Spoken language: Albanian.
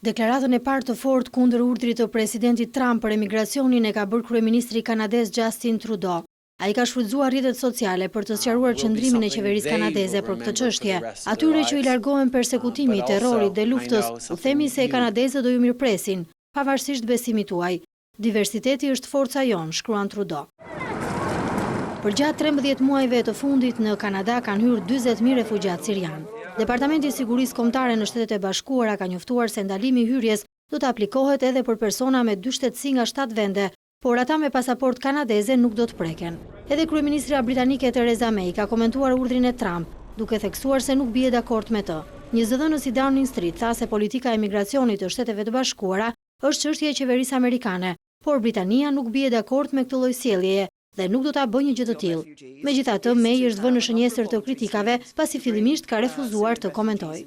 Deklaratën e parë të fortë kundër urdhrit të presidentit Trump për emigracionin e ka bërë kryeministri kanadez Justin Trudeau. Ai ka shfrytzuar rrjetet sociale për të sqaruar qëndrimin e qeverisë kanadeze për këtë çështje. Atyre që i largohen përsekutimit, terrorit dhe luftës, u themi se kanadezët do ju mirëpresin, pavarësisht besimit tuaj. Diversiteti është forca jon, shkruan Trudeau. Përgjatë 13 muajve të fundit në Kanada kanë hyrë 40.000 refugjat sirian. Departamenti i Sigurisë Kombëtare në Shtetet e Bashkuara ka njoftuar se ndalimi i hyrjes do të aplikohet edhe për persona me 2 shtetësi nga 7 vende, por ata me pasaportë kanadeze nuk do të preken. Edhe kryeministra britanike Theresa May ka komentuar urdhrin e Trump, duke theksuar se nuk bie dakord me të. Një zëdhënës i Downing Street tha se politika e emigracionit të Shteteve të Bashkuara është çështje e qeverisë amerikane, por Britania nuk bie dakord me këtë lloj sjelljeje dhe nuk do ta bëjë një gjë të tillë. Megjithatë, May është vënë në shënjestër të kritikave pasi fillimisht ka refuzuar të komentojë.